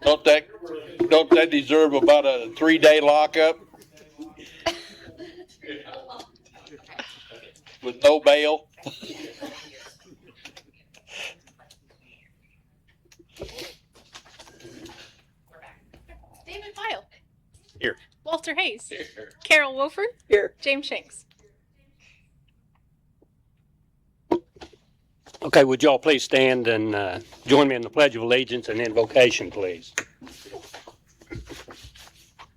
Don't that deserve about a 3-day lockup with no bail? David Pyle. Here. Walter Hayes. Here. Carol Wolford. Here. James Shanks. Okay, would y'all please stand and join me in the Pledge of Allegiance and invocation, please?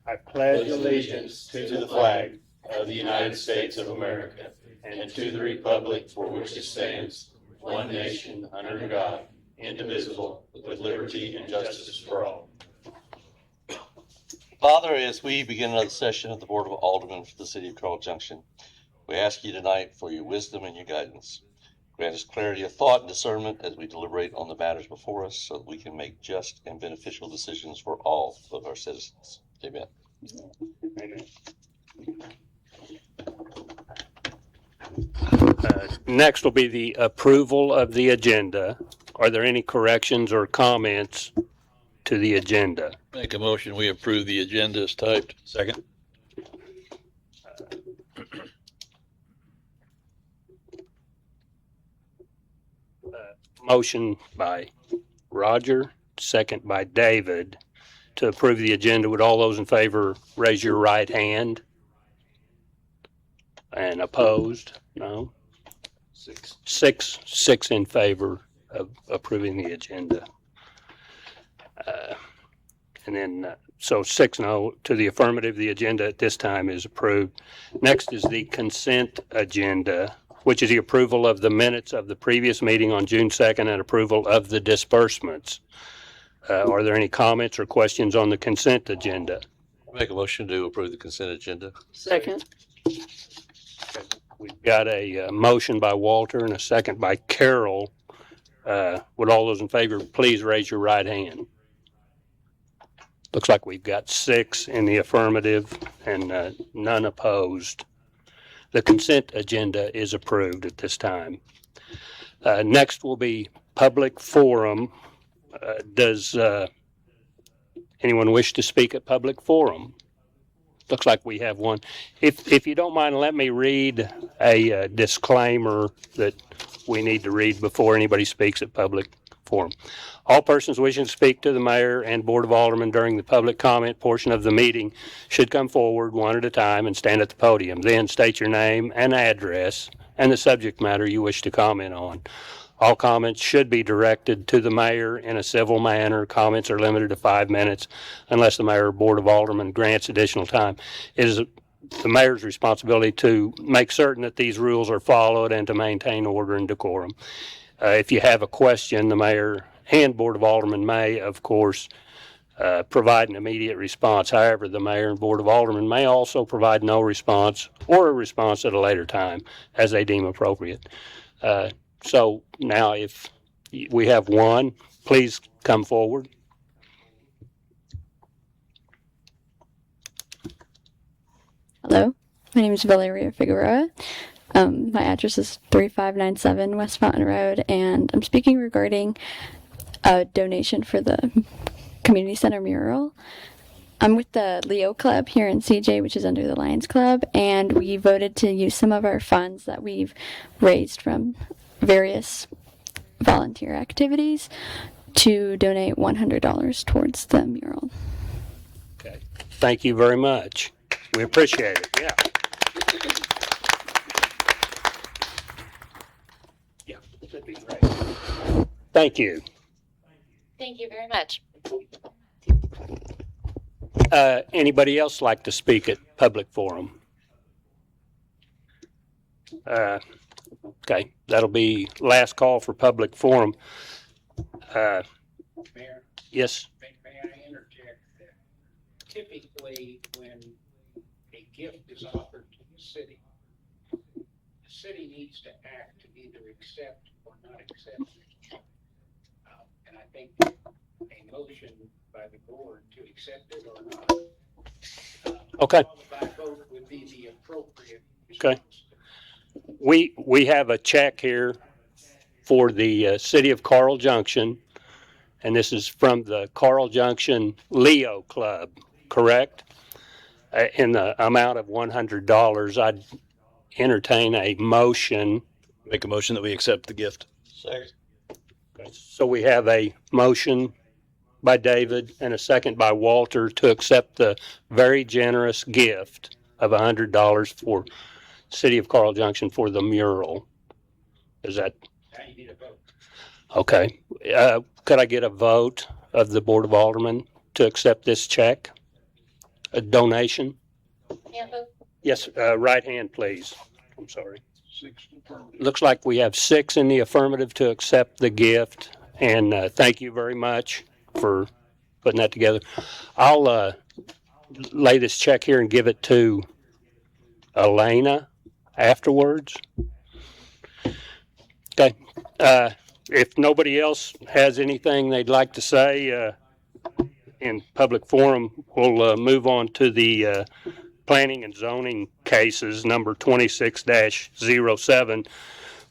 I pledge allegiance to the flag of the United States of America and to the republic for which it stands, one nation, under God, indivisible, with liberty and justice for all. Father, as we begin another session of the Board of Aldermen for the City of Carroll Junction, we ask you tonight for your wisdom and your guidance. Grant us clarity of thought and discernment as we deliberate on the matters before us so that we can make just and beneficial decisions for all of our citizens. Amen. Next will be the approval of the agenda. Are there any corrections or comments to the agenda? Make a motion, we approve the agenda as typed. Second. Motion by Roger, second by David, to approve the agenda. Would all those in favor raise your right hand? And opposed? No? Six in favor of approving the agenda. And then, so 6 no to the affirmative. The agenda at this time is approved. Next is the consent agenda, which is the approval of the minutes of the previous meeting on June 2nd and approval of the disbursements. Are there any comments or questions on the consent agenda? Make a motion to approve the consent agenda. Second. We've got a motion by Walter and a second by Carol. Would all those in favor please raise your right hand? Looks like we've got 6 in the affirmative and none opposed. The consent agenda is approved at this time. Next will be public forum. Does anyone wish to speak at public forum? Looks like we have one. If you don't mind, let me read a disclaimer that we need to read before anybody speaks at public forum. All persons wishing to speak to the mayor and board of aldermen during the public comment portion of the meeting should come forward one at a time and stand at the podium. Then state your name and address and the subject matter you wish to comment on. All comments should be directed to the mayor in a civil manner. Comments are limited to 5 minutes unless the mayor or board of aldermen grants additional time. It is the mayor's responsibility to make certain that these rules are followed and to maintain order and decorum. If you have a question, the mayor and board of aldermen may, of course, provide an immediate response. However, the mayor and board of aldermen may also provide no response or a response at a later time as they deem appropriate. So now if we have one, please come forward. Hello, my name is Valeria Figueroa. My address is 3597 West Fountain Road, and I'm speaking regarding a donation for the community center mural. I'm with the Leo Club here in CJ, which is under the Lions Club, and we voted to use some of our funds that we've raised from various volunteer activities to donate $100 towards the mural. Okay. Thank you very much. We appreciate it. Yeah. Yeah, that'd be great. Thank you. Thank you very much. Anybody else like to speak at public forum? Okay, that'll be last call for public forum. Mayor, Yes, may I interject that typically when a gift is offered to the city needs to act to either accept or not accept it. And I think a motion by the board to accept it or not, okay. followed by vote would be the appropriate Okay. response. We have a check here for the city of Carl Junction, and this is from the Carl Junction Leo Club, correct? In the amount of $100. I'd entertain a motion. Make a motion that we accept the gift. Second. So we have a motion by David and a second by Walter to accept the very generous gift of $100 for City of Carl Junction for the mural. Is that Now you need a vote. okay? Could I get a vote of the Board of Aldermen to accept this check? A donation? Yes, right hand, please. I'm sorry. Looks like we have 6 in the affirmative to accept the gift, and thank you very much for putting that together. I'll lay this check here and give it to Elena afterwards. Okay. If nobody else has anything they'd like to say in public forum, we'll move on to the planning and zoning cases, number 26-07,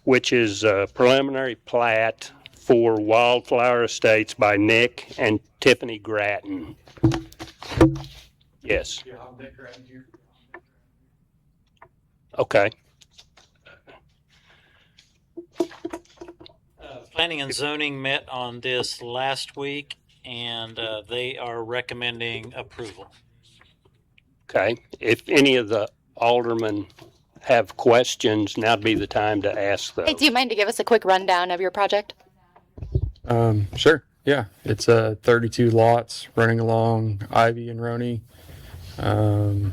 which is a preliminary plat for Wildflower Estates by Nick and Tiffany Grattan. Yes. Yeah, I'm Nick right here. Okay. Planning and zoning met on this last week, and they are recommending approval. Okay. If any of the aldermen have questions, now'd be the time to ask those. Hey, do you mind to give us a quick rundown of your project? Sure. Yeah, it's 32 lots running along Ivy and Roney. Now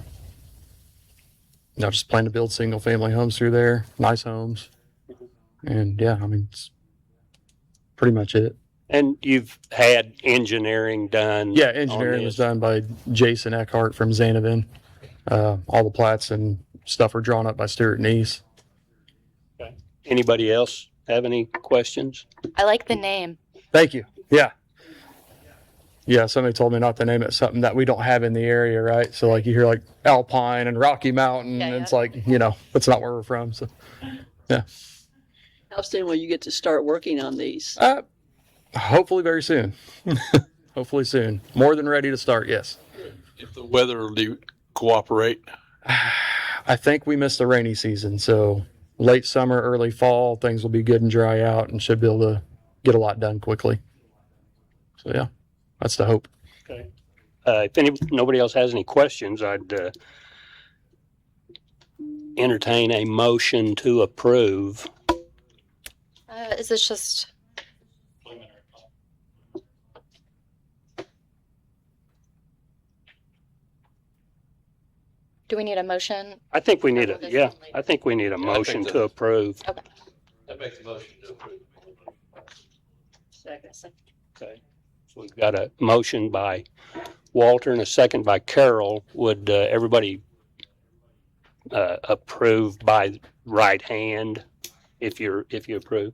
just plan to build single family homes through there, nice homes. And yeah, I mean, it's pretty much it. And you've had engineering done? Yeah, engineering was done by Jason Eckhart from Zanovan. All the plats and stuff were drawn up by Stuart Neese. Anybody else have any questions? I like the name. Thank you. Yeah. Yeah, somebody told me not to name it something that we don't have in the area, right? So like you hear like Alpine and Rocky Mountain, Yeah, and yeah. it's like, that's not where we're from. So How soon will you get to start working on these? hopefully very soon. Hopefully soon. More than ready to start, yes. If the weather will cooperate. I think we missed the rainy season, so late summer, early fall, things will be good and dry out and should be able to get a lot done quickly. So yeah, that's the hope. Okay. If nobody else has any questions, I'd entertain a motion to approve. Is this just? Do we need a motion? I think we need Or will this yeah, be later? I think we need a I think motion so. to approve. I make the motion to approve. Second. Okay. So we've got a motion by Walter and a second by Carol. Would everybody approve by right hand if you approve?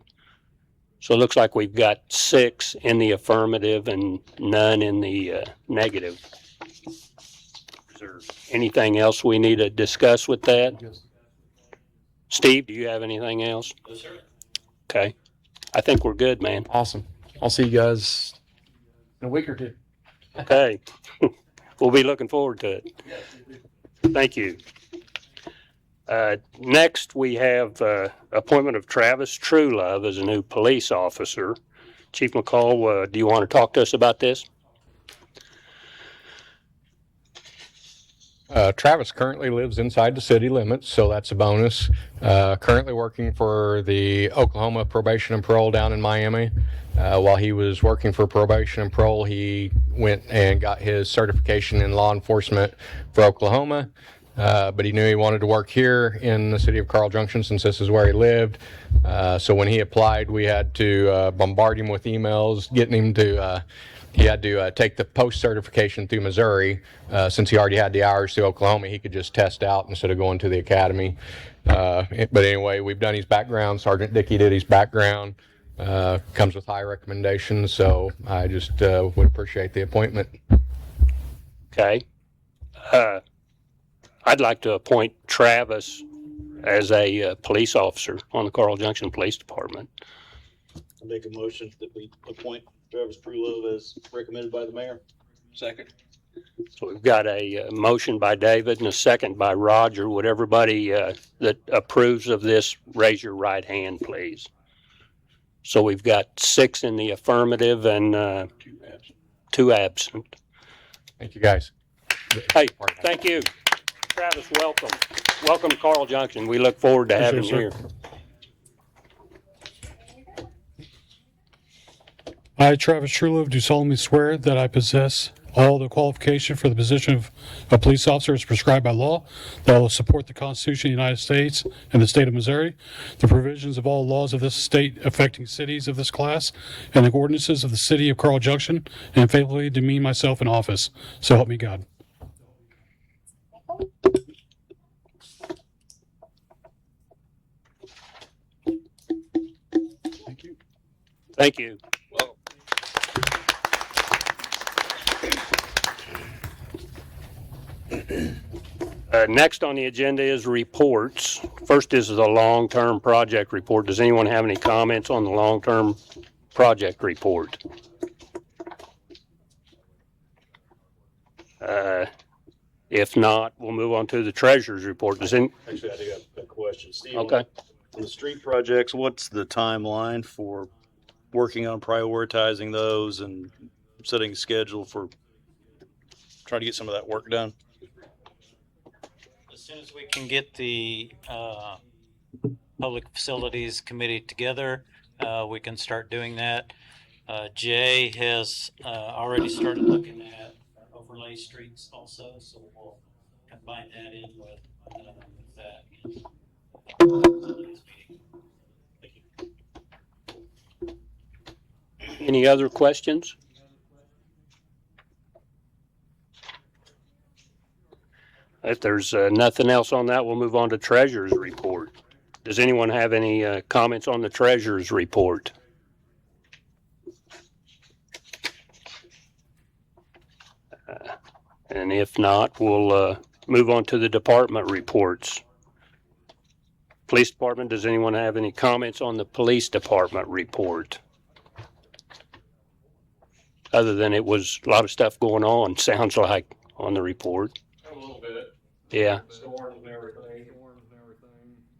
So it looks like we've got 6 in the affirmative and none in the negative. Is there anything else we need to discuss with that? Steve, do you have anything else? Yes, sir. Okay. I think we're good, man. Awesome. I'll see you guys in a week or two. Okay. We'll be looking forward to it. Thank you. Next, we have appointment of Travis Truelove as a new police officer. Chief McCall, do you want to talk to us about this? Travis currently lives inside the city limits, so that's a bonus. Currently working for the Oklahoma Probation and Parole down in Miami. While he was working for Probation and Parole, he went and got his certification in law enforcement for Oklahoma. But he knew he wanted to work here in the city of Carl Junction since this is where he lived. So when he applied, we had to bombard him with emails, getting him to he had to take the post certification through Missouri. Since he already had the hours through Oklahoma, he could just test out instead of going to the academy. But anyway, we've done his background. Sergeant Dickey did his background. Comes with high recommendations, so I just would appreciate the appointment. Okay. I'd like to appoint Travis as a police officer on the Carl Junction Police Department. Make a motion that we appoint Travis Prulove as recommended by the mayor. Second. So we've got a motion by David and a second by Roger. Would everybody that approves of this raise your right hand, please? So we've got 6 in the affirmative and 2 absent. Thank you, guys. Hey, thank you. Travis, welcome. Welcome to Carl Junction. We look forward to having you here. I, Travis Truelove, do solemnly swear that I possess all the qualification for the position of a police officer as prescribed by law, that I will support the Constitution of the United States and the state of Missouri, the provisions of all laws of this state affecting cities of this class, and the ordinances of the city of Carl Junction, and faithfully demean myself in office. So help me God. Thank you. Next on the agenda is reports. First is the long-term project report. Does anyone have any comments on the long-term project report? If not, we'll move on to the treasurer's report. Actually, I do have a question. Steve, Okay. on the street projects, what's the timeline for working on prioritizing those and setting a schedule for trying to get some of that work done? As soon as we can get the Public Facilities Committee together, we can start doing that. Jay has already started looking at overlay streets also, so we'll combine that in with that. Any other questions? If there's nothing else on that, we'll move on to treasurer's report. Does anyone have any comments on the treasurer's report? And if not, we'll move on to the department reports. Police department, does anyone have any comments on the police department report? Other than it was a lot of stuff going on, sounds like, on the report. A little bit. Yeah. Storms and everything.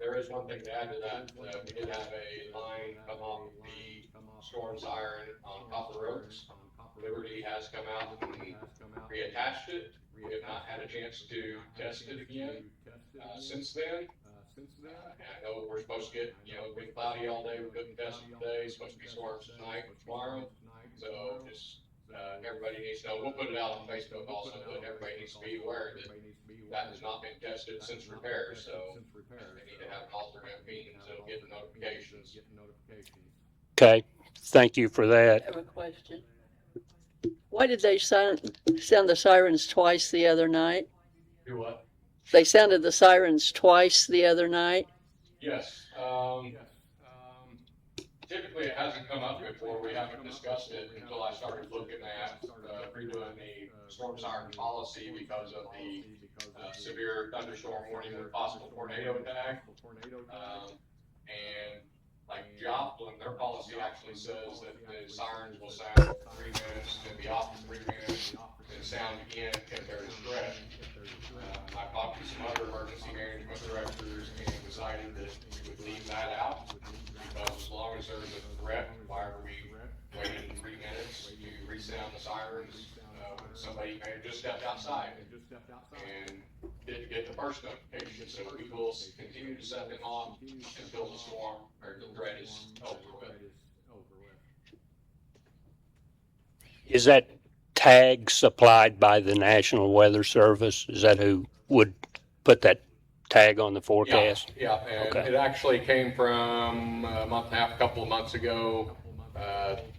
There is one thing to add to that. We did have a line come off the storm siren on Copper Roads. Liberty has come out and reattached it. We have not had a chance to test it again since then. And I know we're supposed to get, big cloudy all day. We couldn't test it today. It's supposed to be storms tonight, tomorrow. So just everybody needs to know. We'll put it out on Facebook also, but everybody needs to be aware that that has not been tested since repair. So they need to have an alternate means of getting notifications. Okay, thank you for I that. have a question. Why did they sound the sirens twice the other night? Do what? They sounded the sirens twice the other night. Yes. Typically, it hasn't come up before. We haven't discussed it until I started looking at redoing the storm siren policy because of the severe thunderstorm warning with possible tornado tag. And like Joplin, their policy actually says that the sirens will sound for 3 minutes, then be off for 3 minutes, then sound again if there's a threat. I talked to some other emergency management directors and decided that we would leave that out, because as long as there's a threat, why are we waiting 3 minutes to resound the sirens? Somebody may have just stepped outside and didn't get the first notification, so we will continue to set them off until the storm or the threat is over with. Is that tag supplied by the National Weather Service? Is that who would put that tag on the forecast? Yeah, and Okay. it actually came from a month and a half, a couple of months ago.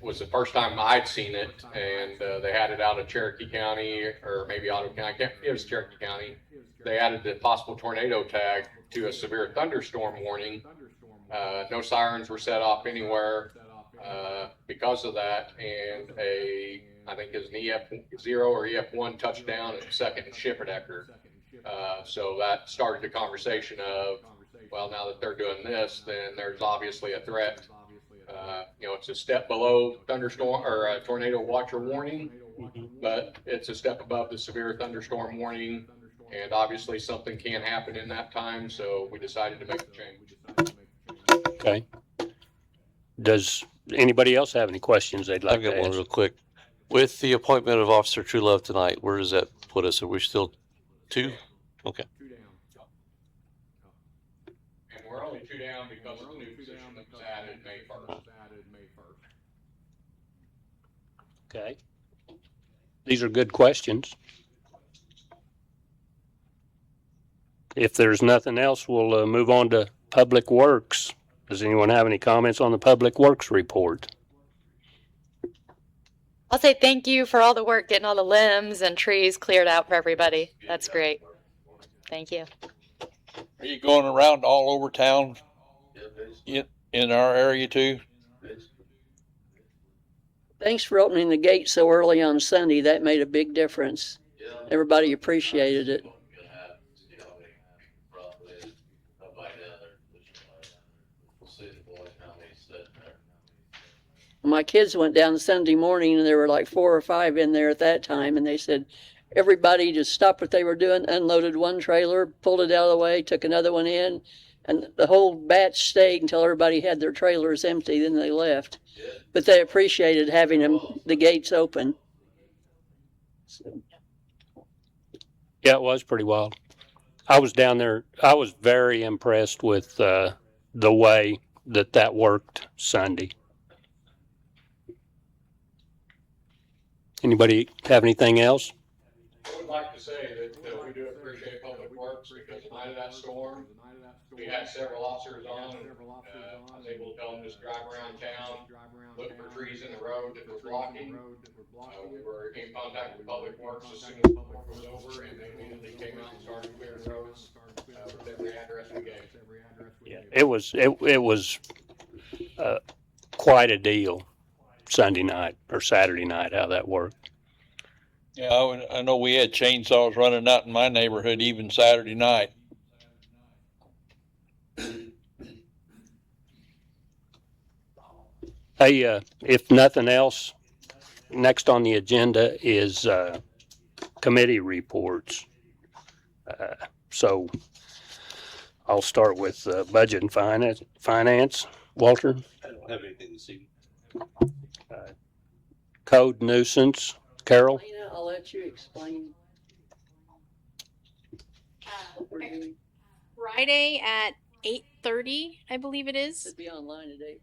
Was the first time I'd seen it, and they had it out of Cherokee County, or maybe Ottawa County. It was Cherokee County. They added the possible tornado tag to a severe thunderstorm warning. No sirens were set off anywhere because of that, and I think it was an EF0 or EF1 touchdown and second Schifferdecker. So that started the conversation of, well, now that they're doing this, then there's obviously a threat It's a step below thunderstorm or tornado watcher warning, but it's a step above the severe thunderstorm warning. And obviously something can happen in that time, so we decided to make the change. Okay. Does anybody else have any questions they'd like I've got to one ask? real quick. With the appointment of Officer Truelove tonight, where does that put us? Are we still 2? Okay. And we're only 2 down because of the new position that was added May 1st. Okay. These are good questions. If there's nothing else, we'll move on to Public Works. Does anyone have any comments on the Public Works report? I'll say thank you for all the work getting all the limbs and trees cleared out for everybody. That's great. Thank you. Are you going around all over town in our area too? Thanks for opening the gate so early on Sunday. That made a big difference. Everybody appreciated it. My kids went down Sunday morning and there were like 4 or 5 in there at that time, and they said everybody just stopped what they were doing, unloaded one trailer, pulled it out of the way, took another one in, and the whole batch stayed until everybody had their trailers empty, then they left. But they appreciated having the gates open. So. Yeah, it was pretty wild. I was down there. I was very impressed with the way that worked Sunday. Anybody have anything else? I would like to say that we do appreciate Public Works because the night of that storm, we had several officers on. I was able to tell them just drive around town, look for trees in the road that were blocking. We were in contact with Public Works as soon as the work was over, and they immediately came out and started clearing roads with every address we gave. Yeah, it was quite a deal Sunday night or Saturday night how that worked. Yeah, I know we had chainsaws running out in my neighborhood even Saturday night. Hey, if nothing else, next on the agenda is committee reports. So I'll start with budget and finance. Walter? I don't have anything this evening. Code nuisance. Carol? Lena, I'll let you explain what we're doing. Friday at 8:30, I believe it is. Should be online today.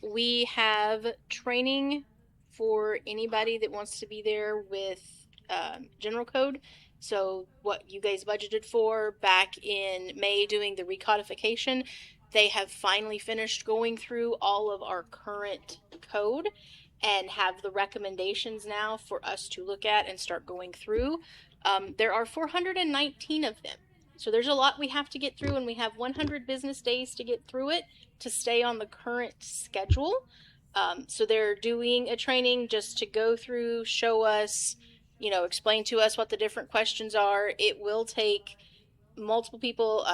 We have training for anybody that wants to be there with general code. So what you guys budgeted for back in May doing the recodification, they have finally finished going through all of our current code and have the recommendations now for us to look at and start going through. There are 419 of them. So there's a lot we have to get through, and we have 100 business days to get through it to stay on the current schedule. So they're doing a training just to go through, show us, explain to us what the different questions are. It will take multiple people.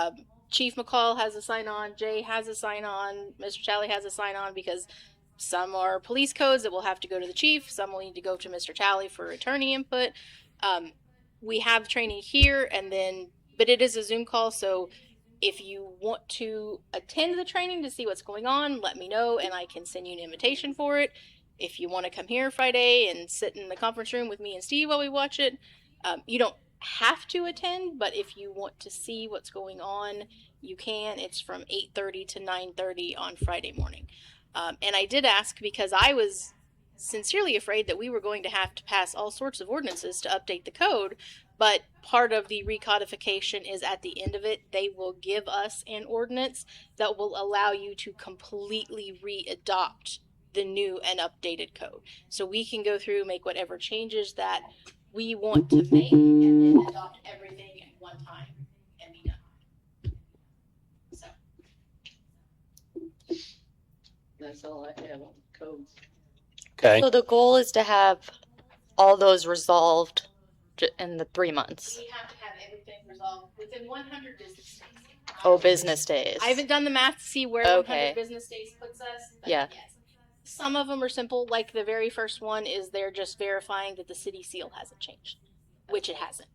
Chief McCall has a sign-on, Jay has a sign-on, Mr. Talley has a sign-on, because some are police codes that will have to go to the chief. Some will need to go to Mr. Talley for attorney input. We have training here, but it is a Zoom call, so if you want to attend the training to see what's going on, let me know and I can send you an invitation for it. If you want to come here Friday and sit in the conference room with me and Steve while we watch it, you don't have to attend, but if you want to see what's going on, you can. It's from 8:30 to 9:30 on Friday morning. And I did ask because I was sincerely afraid that we were going to have to pass all sorts of ordinances to update the code, but part of the recodification is at the end of it, they will give us an ordinance that will allow you to completely re-adopt the new and updated code. So we can go through, make whatever changes that we want to make, and then adopt everything at one time and be done. So. That's all I have on codes. Okay. So the goal is to have all those resolved in the 3 months. We have to have everything resolved within 100 business days. Oh, business days. I haven't done the math to see where Okay. 100 business days puts us. But Yeah. Yes. Some of them are simple, like the very first one is they're just verifying that the city seal hasn't changed, which it hasn't.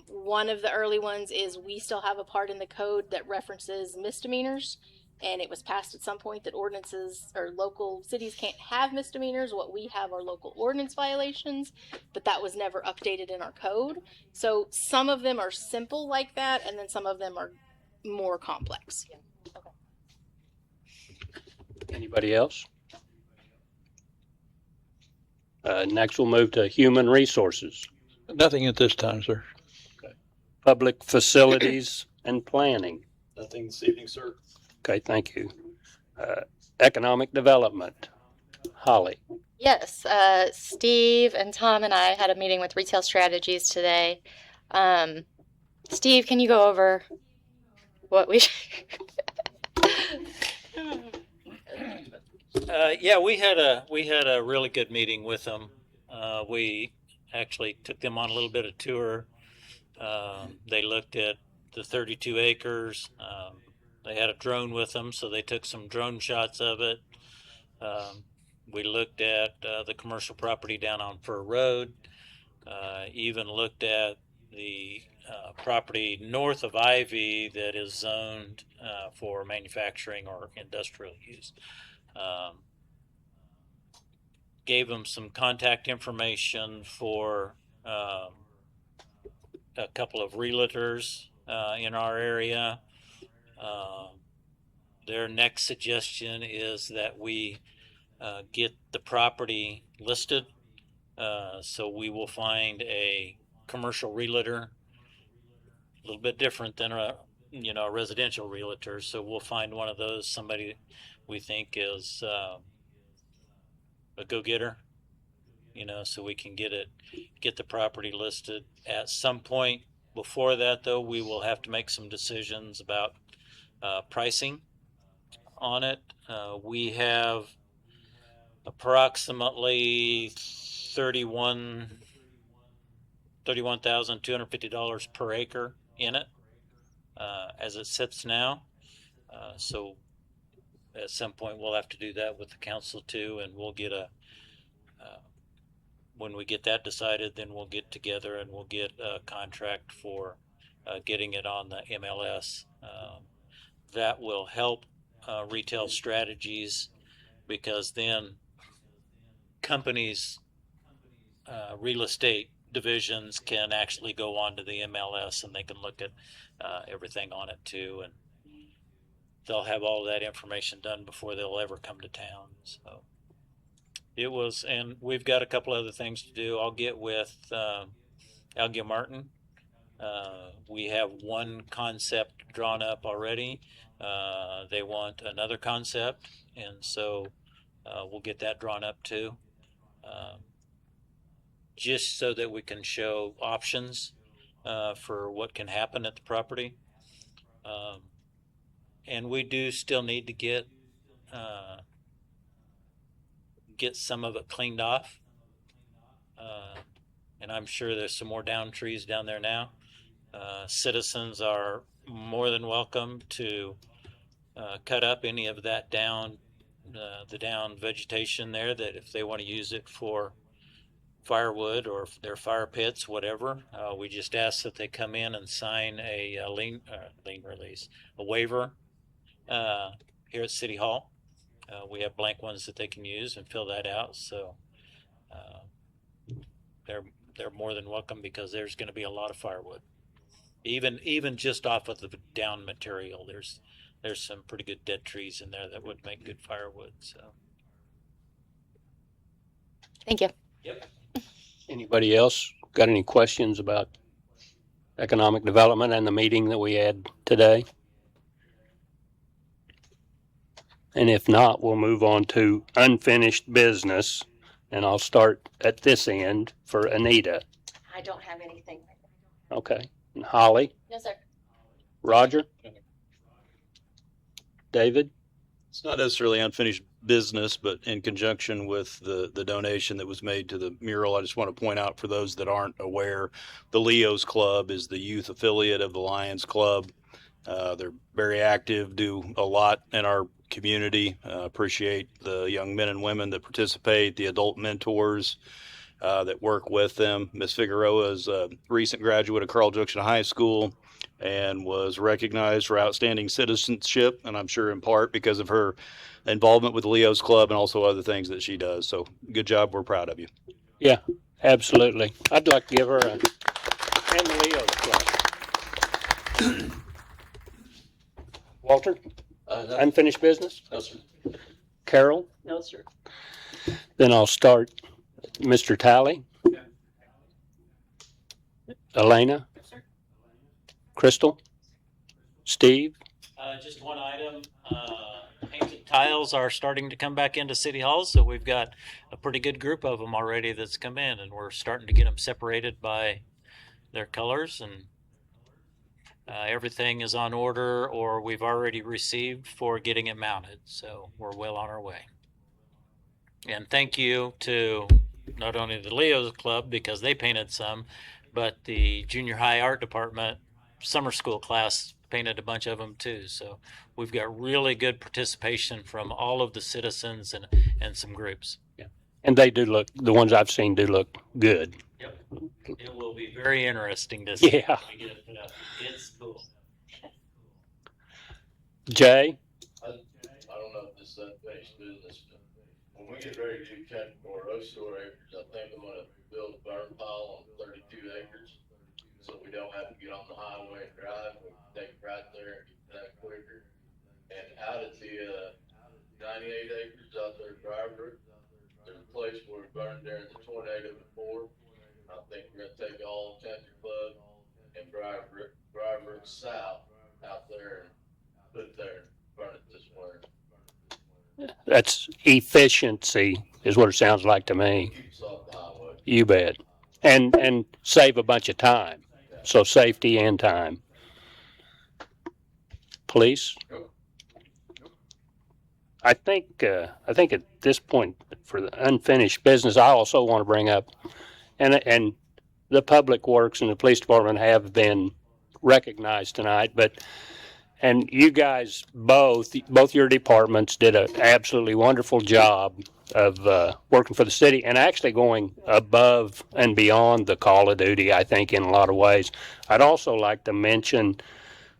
One of the early ones is we still have a part in the code that references misdemeanors, and it was passed at some point that ordinances or local cities can't have misdemeanors. What we have are local ordinance violations, but that was never updated in our code. So some of them are simple like that, and then some of them are more complex. Anybody else? Next, we'll move to human resources, Nothing at this time, sir. public facilities and planning. Nothing this evening, sir. Okay, thank you. Economic development, Holly. Yes, Steve and Tom and I had a meeting with Retail Strategies today. Steve, can you go over what we? Yeah, we had a really good meeting with them. We actually took them on a little bit of tour. They looked at the 32 acres. They had a drone with them, so they took some drone shots of it. We looked at the commercial property down on Fur Road. Even looked at the property north of Ivy that is zoned for manufacturing or industrial use. Gave them some contact information for a couple of realtors in our area. Their next suggestion is that we get the property listed. So we will find a commercial realtor, a little bit different than a residential realtor. So we'll find one of those, somebody we think is a go-getter, so we can get the property listed. At some point before that, though, we will have to make some decisions about pricing on it. We have approximately $31,250 per acre in it as it sits now. So at some point we'll have to do that with the council too, and we'll get when we get that decided, then we'll get together and we'll get a contract for getting it on the MLS. That will help Retail Strategies, because then companies, real estate divisions can actually go onto the MLS and they can look at everything on it too, and they'll have all that information done before they'll ever come to town. So it was, and we've got a couple other things to do. I'll get with Algia Martin. We have one concept drawn up already. They want another concept, and so we'll get that drawn up too. Just so that we can show options for what can happen at the property. And we do still need to get some of it cleaned off. And I'm sure there's some more down trees down there now. Citizens are more than welcome to cut up any of that down, the down vegetation there, that if they want to use it for firewood or their fire pits, whatever. We just ask that they come in and sign a lien release, a waiver here at City Hall. We have blank ones that they can use and fill that out. So they're more than welcome, because there's going to be a lot of firewood. Even just off of the down material, there's some pretty good dead trees in there that would make good firewood. So. Thank you. Yep. Anybody else got any questions about economic development and the meeting that we had today? And if not, we'll move on to unfinished business, and I'll start at this end for Anita. I don't have anything. Okay. And Holly? No, sir. Roger? David? It's not necessarily unfinished business, but in conjunction with the donation that was made to the mural, I just want to point out, for those that aren't aware, the Leo's Club is the youth affiliate of the Lions Club. They're very active, do a lot in our community. Appreciate the young men and women that participate, the adult mentors that work with them. Ms. Figueroa is a recent graduate of Carl Junction High School and was recognized for outstanding citizenship, and I'm sure in part because of her involvement with the Leo's Club and also other things that she does. So good job. We're proud of you. Yeah, absolutely. I'd like to give her and the Leo's Club. Walter, unfinished business? No, sir. Carol? No, sir. Then I'll start. Mr. Talley? Elena? Crystal? Steve? Just one item. Painted tiles are starting to come back into City Hall, so we've got a pretty good group of them already that's come in, and we're starting to get them separated by their colors, and everything is on order or we've already received for getting it mounted, so we're well on our way. And thank you to not only the Leo's Club because they painted some, but the junior high art department summer school class painted a bunch of them too. So we've got really good participation from all of the citizens and some groups. Yeah. And they do look, the ones I've seen do look good. Yep. It will be very interesting to see. Yeah. When we get it put up. It's cool. Jay? I don't know if this is unfinished business, but when we get ready to do technical or store acres, I think I'm gonna build a burn pile on 32 acres. So we don't have to get on the highway and drive, we can take it right there and get that quicker. And out at the 98 acres out there at Driver, there's a place where we burned during the tornado before. I think we're gonna take all Country Club and Driver south out there and put it there and burn it this winter. That's efficiency is what it sounds like to me. Keeps off the highway. You bet. And save a bunch of time. So safety and time. Police? I think at this point for the unfinished business, I also want to bring up, and the Public Works and the Police Department have been recognized tonight, and you guys both your departments did an absolutely wonderful job of working for the city and actually going above and beyond the call of duty, I think, in a lot of ways. I'd also like to mention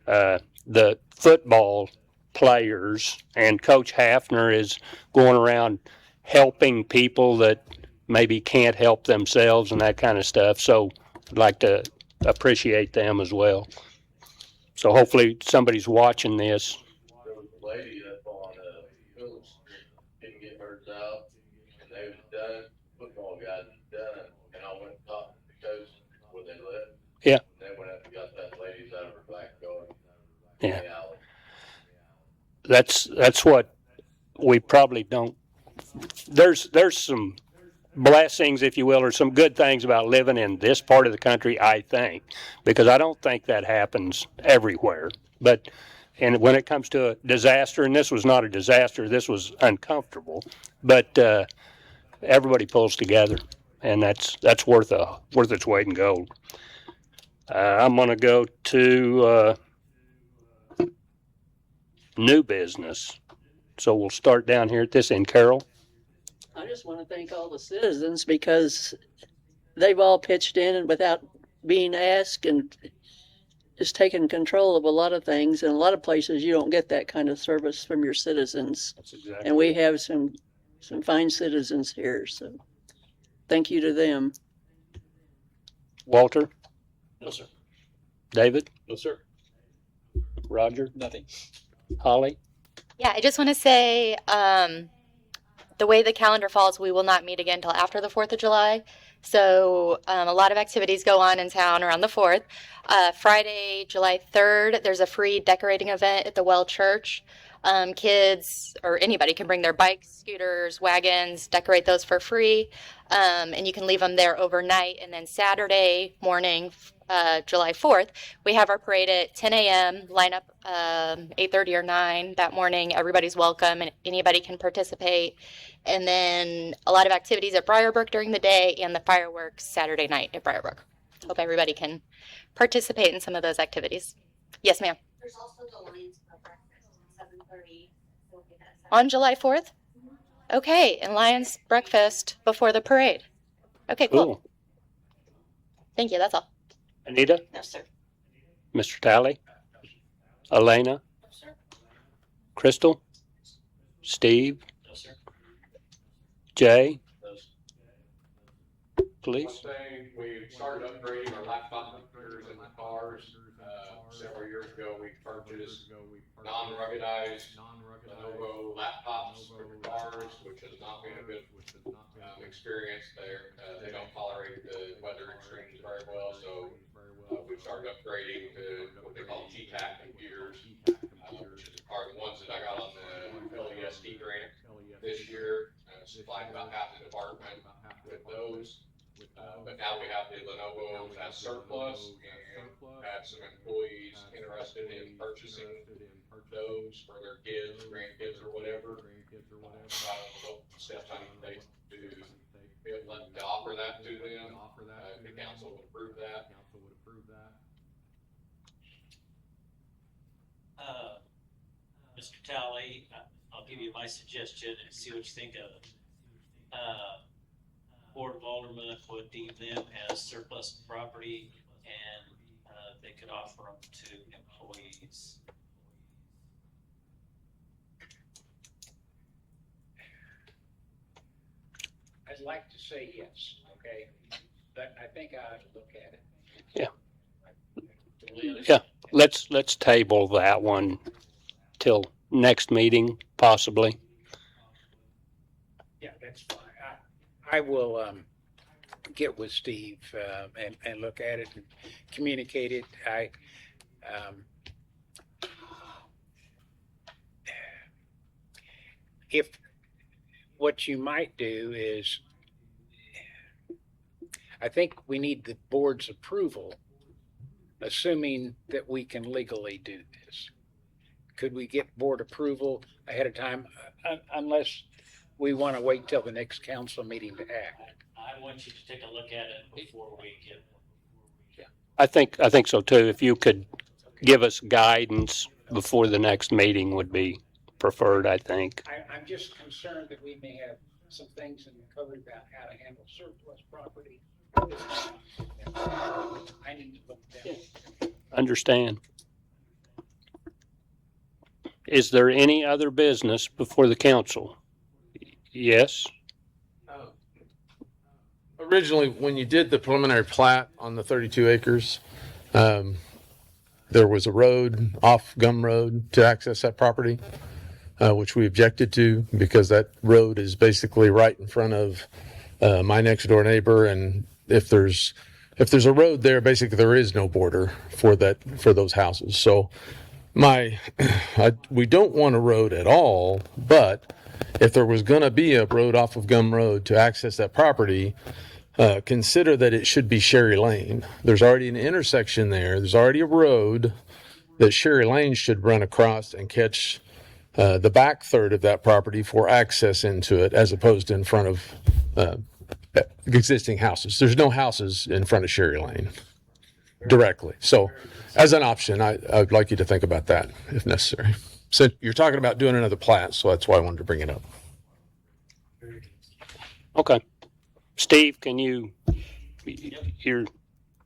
the football players, and Coach Hafner is going around helping people that maybe can't help themselves and that kind of stuff. So I'd like to appreciate them as well. So hopefully somebody's watching this. There was a lady up on Phillips Street, didn't get hers out, and they was done, football guys was done, and I went and talked to the coach where they lived. Yeah. And they went up and got that lady's out of her back garden. Yeah. That's what we probably don't. There's some blessings, if you will, or some good things about living in this part of the country, I think, because I don't think that happens everywhere. But and when it comes to a disaster, and this was not a disaster, this was uncomfortable, but everybody pulls together, and that's worth its weight in gold. I'm going to go to new business. So we'll start down here at this end. Carol? I just want to thank all the citizens because they've all pitched in and without being asked and just taken control of a lot of things. And a lot of places you don't get that kind of service from your citizens. That's exactly. And we have some fine citizens here. So thank you to them. Walter? No, sir. David? No, sir. Roger? Nothing. Holly? Yeah, I just want to say the way the calendar falls, we will not meet again until after the 4th of July. So a lot of activities go on in town around the 4th. Friday, July 3rd, there's a free decorating event at the Well Church. Kids or anybody can bring their bikes, scooters, wagons, decorate those for free. And you can leave them there overnight. And then Saturday morning, July 4th, we have our parade at 10 a.m. Line up 8:30 or 9 that morning. Everybody's welcome and anybody can participate. And then a lot of activities at Briarbrook during the day and the fireworks Saturday night at Briarbrook. Hope everybody can participate in some of those activities. Yes, ma'am. There's also the Lions Club breakfast at 7:30. So we'll get that On July 4th? Okay, and Lions breakfast before the parade. Okay, cool. Thank you, that's all. Anita? No, sir. Mr. Talley? Elena? Crystal? Steve? No, sir. Jay? Those. Please? One thing, we started upgrading our laptop computers in the cars. Several years ago, we purchased non-ruggedized Lenovo laptops for the cars, which has not been a good experience there. They don't tolerate the weather extremes very well, so we've started upgrading to what they call GTAC computers, which are the ones that I got on the LEST grant this year. Supplied about half the department with those. But now we have the Lenovo as surplus, and have some employees interested in purchasing those for their kids, grandkids, or whatever. So I don't know what steps I need to take to be able to offer that to them. If the council would approve that. Mr. Talley, I'll give you my suggestion and see what you think of it. Board of Aldermen would deem them as surplus property, and they could offer them to employees. I'd like to say yes, okay, but I think I ought to look at it. Yeah, let's table that one till next meeting, possibly. Yeah, that's fine. I will get with Steve and look at it and communicate it. If what you might do is, I think we need the board's approval, assuming that we can legally do this. Could we get board approval ahead of time, unless we want to wait till the next council meeting to act? I want you to take a look at it before we get one. I think so too. If you could give us guidance before the next meeting would be preferred, I think. I'm just concerned that we may have some things in the code about how to handle surplus property. I need to look at that. Understand. Is there any other business before the council? Yes? Originally, when you did the preliminary plat on the 32 acres, there was a road off Gum Road to access that property, which we objected to because that road is basically right in front of my next door neighbor. And if there's a road there, basically there is no border for those houses. So we don't want a road at all, but if there was going to be a road off of Gum Road to access that property, consider that it should be Sherry Lane. There's already an intersection there. There's already a road that Sherry Lane should run across and catch the back third of that property for access into it, as opposed to in front of existing houses. There's no houses in front of Sherry Lane directly. So as an option, I'd like you to think about that if necessary. So you're talking about doing another plat, so that's why I wanted to bring it up. Okay. Steve, you're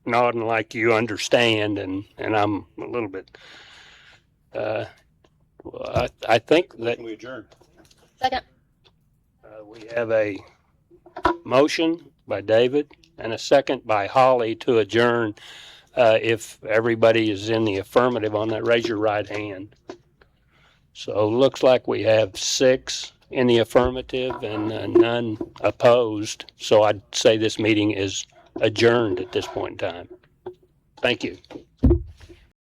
nodding like you understand, and I'm a little bit, I think that We adjourn. Second. we have a motion by David and a second by Holly to adjourn. If everybody is in the affirmative on that, raise your right hand. So looks like we have 6 in the affirmative and none opposed. So I'd say this meeting is adjourned at this point in time. Thank you.